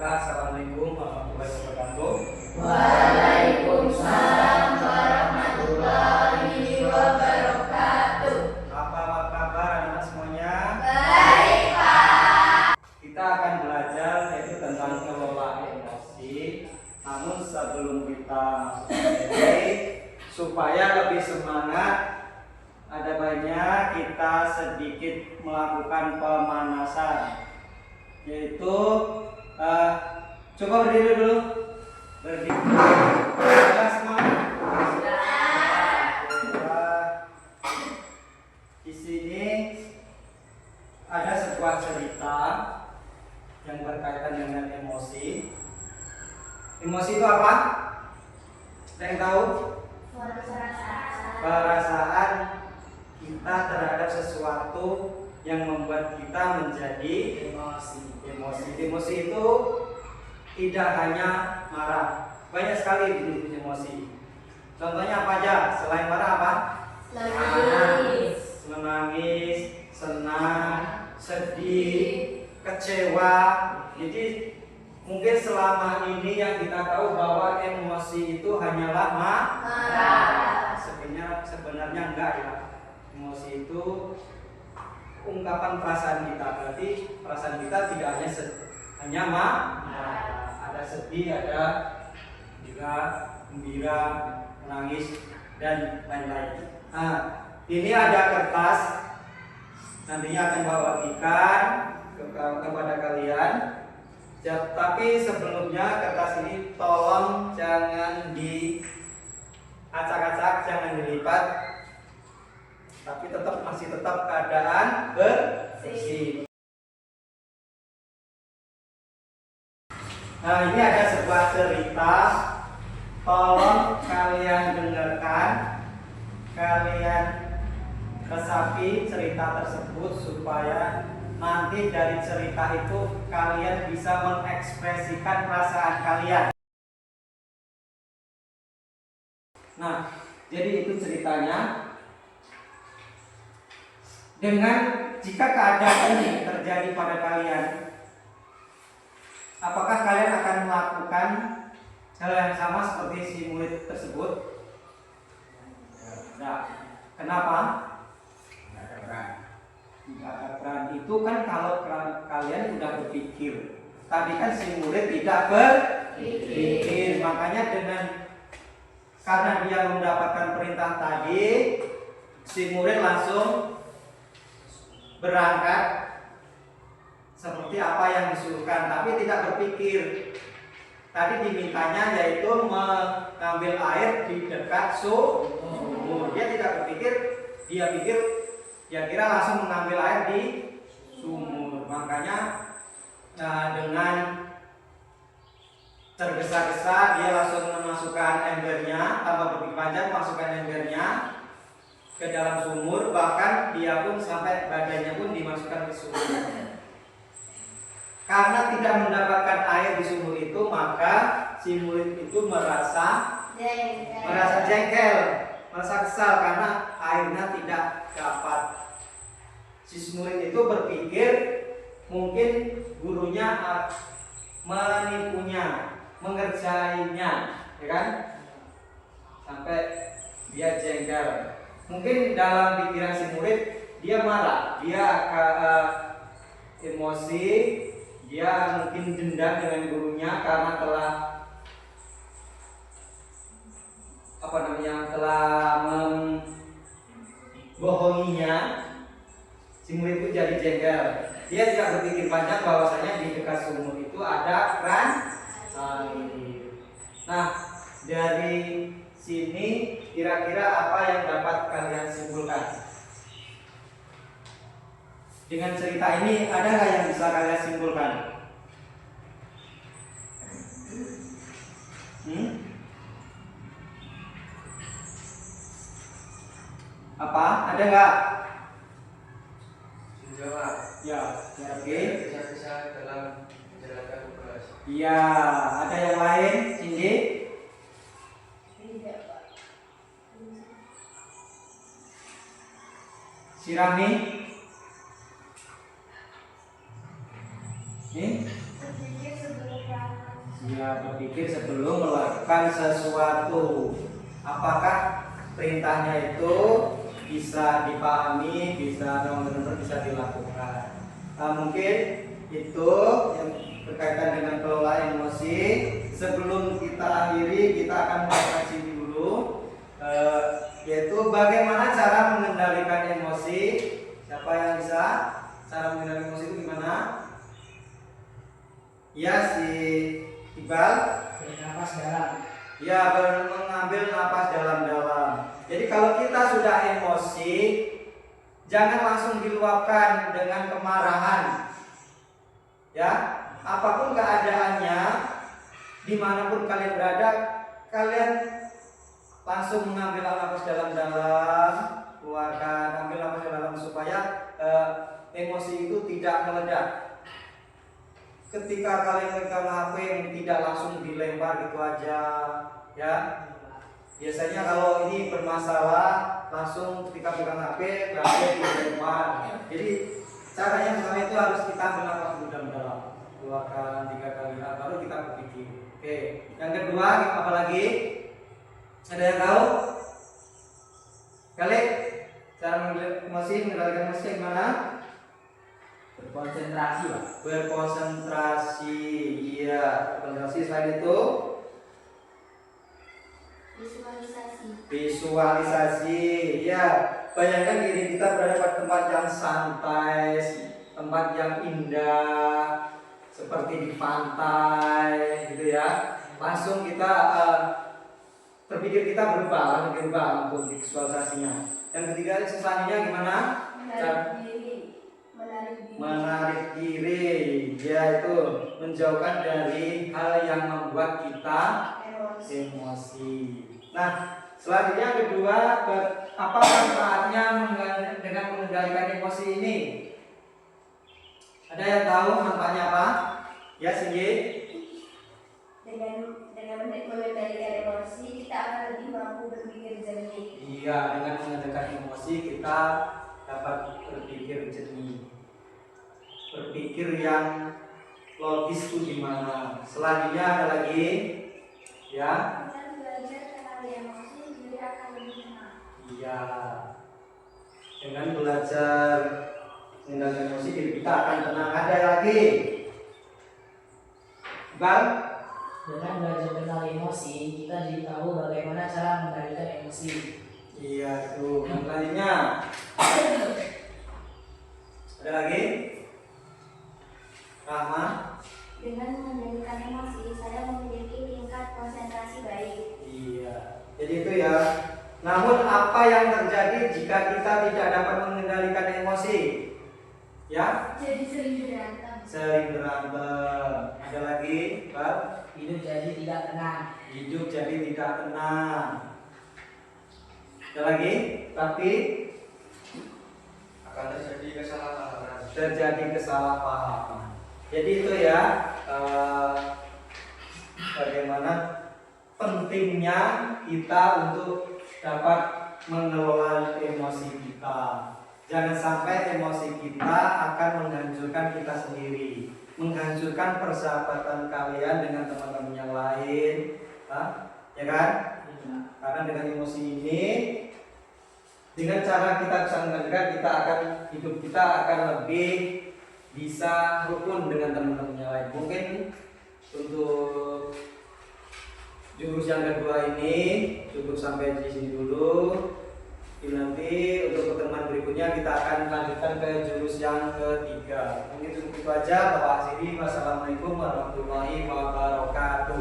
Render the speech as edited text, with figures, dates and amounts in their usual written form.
Assalamualaikum warahmatullahi wabarakatuh. Waalaikumsalam warahmatullahi wabarakatuh. Apa kabar anak semuanya? Baik, Pak. Kita akan belajar yaitu tentang kelola emosi. Namun sebelum kita masuk ke materi, supaya lebih semangat, ada baiknya kita sedikit melakukan pemanasan, yaitu coba berdiri dulu. Berdiri. Sudah semangat? Di sini ada sebuah cerita yang berkaitan dengan emosi. Emosi itu apa? Ada yang tahu? Perasaan kita terhadap sesuatu yang membuat kita menjadi Emosi itu tidak hanya marah, banyak sekali jenis emosi. Contohnya apa aja? Selain marah apa? Menangis, senang, sedih, kecewa. Jadi mungkin selama ini yang kita tahu bahwa emosi itu hanyalah marah. Sebenarnya enggak ya. Emosi itu ungkapan perasaan kita. Berarti perasaan kita tidak hanya marah, ada sedih, ada juga gembira, menangis, dan lain-lain. Nah, ini ada kertas, nantinya akan bawa bagikan kepada kalian. Tapi sebelumnya kertas ini tolong jangan diacak-acak, jangan dilipat, tapi masih tetap keadaan bersih. Nah, ini ada sebuah cerita, tolong kalian dengarkan, kalian resapi cerita tersebut supaya nanti dari cerita itu kalian bisa mengekspresikan perasaan kalian. Nah, jadi itu ceritanya. Dengan jika keadaan ini terjadi pada kalian, apakah kalian akan melakukan hal yang sama seperti si murid tersebut? Nah, kenapa? Tidak ada peran. Itu kan kalau kalian sudah berpikir. Tadi kan si murid tidak berpikir, makanya karena dia mendapatkan perintah tadi, si murid langsung berangkat seperti apa yang disuruhkan, tapi tidak berpikir. Tadi dimintanya yaitu mengambil air di dekat sumur. Dia tidak berpikir, dia kira langsung mengambil air di sumur. Makanya dengan tergesa-gesa dia langsung memasukkan embernya, tanpa berpikir panjang memasukkan embernya ke dalam sumur, bahkan dia pun sampai badannya pun dimasukkan ke sumur. Karena tidak mendapatkan air di sumur itu, maka si murid itu merasa jengkel, merasa kesal karena airnya tidak dapat. Si murid itu berpikir mungkin gurunya menipunya, mengerjainya, ya kan? Sampai dia jengkel. Mungkin dalam pikiran si murid dia marah, dia emosi, dia mungkin dendam dengan gurunya karena telah membohonginya. Si murid itu jadi jengkel. Dia tidak berpikir panjang bahwasanya di dekat sumur itu ada keran air. Nah, dari sini kira-kira apa yang dapat kalian simpulkan? Dengan cerita ini ada nggak yang bisa kalian simpulkan? Apa? Ada nggak? Jawab. Ya, oke. Bisa dalam menjalankan tugas. Iya, ada yang lain, Cindy? Si Rami? Ini? Berpikir sebelum melakukan. Ya, berpikir sebelum melakukan sesuatu. Apakah perintahnya itu bisa dipahami, bisa benar-benar bisa dilakukan? Mungkin itu yang berkaitan dengan kelola emosi. Sebelum kita akhiri, kita akan mengkaji dulu, yaitu bagaimana cara mengendalikan emosi. Siapa yang bisa? Cara mengendalikan emosi itu gimana? Ya, si Iqbal. Bernafas dalam. Ya, mengambil napas dalam-dalam. Jadi kalau kita sudah emosi, jangan langsung diluapkan dengan kemarahan. Ya, apapun keadaannya, dimanapun kalian berada, kalian langsung mengambil napas dalam-dalam, keluarkan, ambil napas dalam supaya emosi itu tidak meledak. Ketika kalian megang HP yang tidak langsung dilempar gitu aja, ya. Biasanya kalau ini bermasalah langsung ketika pegang HP dilempar. Jadi caranya pertama itu harus kita ambil nafas dalam-dalam, keluarkan 3 kali, baru kita berpikir. Oke. Yang kedua apa lagi? Ada yang tahu? Kali cara mengendalikan emosi gimana? Berkonsentrasi, Pak. Berkonsentrasi, iya. Konsentrasi. Selain itu visualisasi, ya. Bayangkan diri kita berada pada tempat yang santai, tempat yang indah, seperti di pantai, gitu ya. Langsung kita berpikir kita berubah untuk visualisasinya. Yang ketiga, selanjutnya gimana? Menarik diri, yaitu menjauhkan dari hal yang membuat kita emosi. Nah, selanjutnya kedua, apa manfaatnya dengan mengendalikan emosi ini? Ada yang tahu manfaatnya apa? Ya, Singgi. Dengan mengendalikan emosi, kita akan lebih mampu berpikir jernih. Iya, dengan mengendalikan emosi kita dapat berpikir jernih. Berpikir yang logis itu gimana? Selanjutnya ada lagi, ya. Dengan belajar mengenali emosi, diri akan lebih tenang. Iya. Dengan belajar mengendalikan emosi, diri kita akan tenang. Ada lagi, Bang? Dengan belajar mengenal emosi, kita jadi tahu bagaimana cara mengendalikan emosi. Iya, itu. Yang selanjutnya ada lagi, Rahma? Dengan mengendalikan emosi, saya memiliki tingkat konsentrasi baik. Iya. Jadi itu ya. Namun apa yang terjadi jika kita tidak dapat mengendalikan emosi? Ya? Jadi sering berantem. Sering berantem. Ada lagi, Pak? Hidup jadi tidak tenang. Hidup jadi tidak tenang. Ada lagi? Tapi akan terjadi kesalahpahaman. terjadi kesalahpahaman. Jadi itu ya, bagaimana pentingnya kita untuk dapat mengelola emosi kita. Jangan sampai emosi kita akan menghancurkan kita sendiri, menghancurkan persahabatan kalian dengan teman-teman yang lain, ya kan? Karena dengan emosi ini, dengan cara kita bisa mengendalikan, hidup kita akan lebih bisa rukun dengan teman-teman yang lain. Mungkin untuk jurus yang kedua ini cukup sampai di sini dulu. Nanti untuk pertemuan berikutnya kita akan lanjutkan ke jurus yang ketiga. Mungkin cukup itu aja. Bapak Siri, wassalamualaikum warahmatullahi wabarakatuh.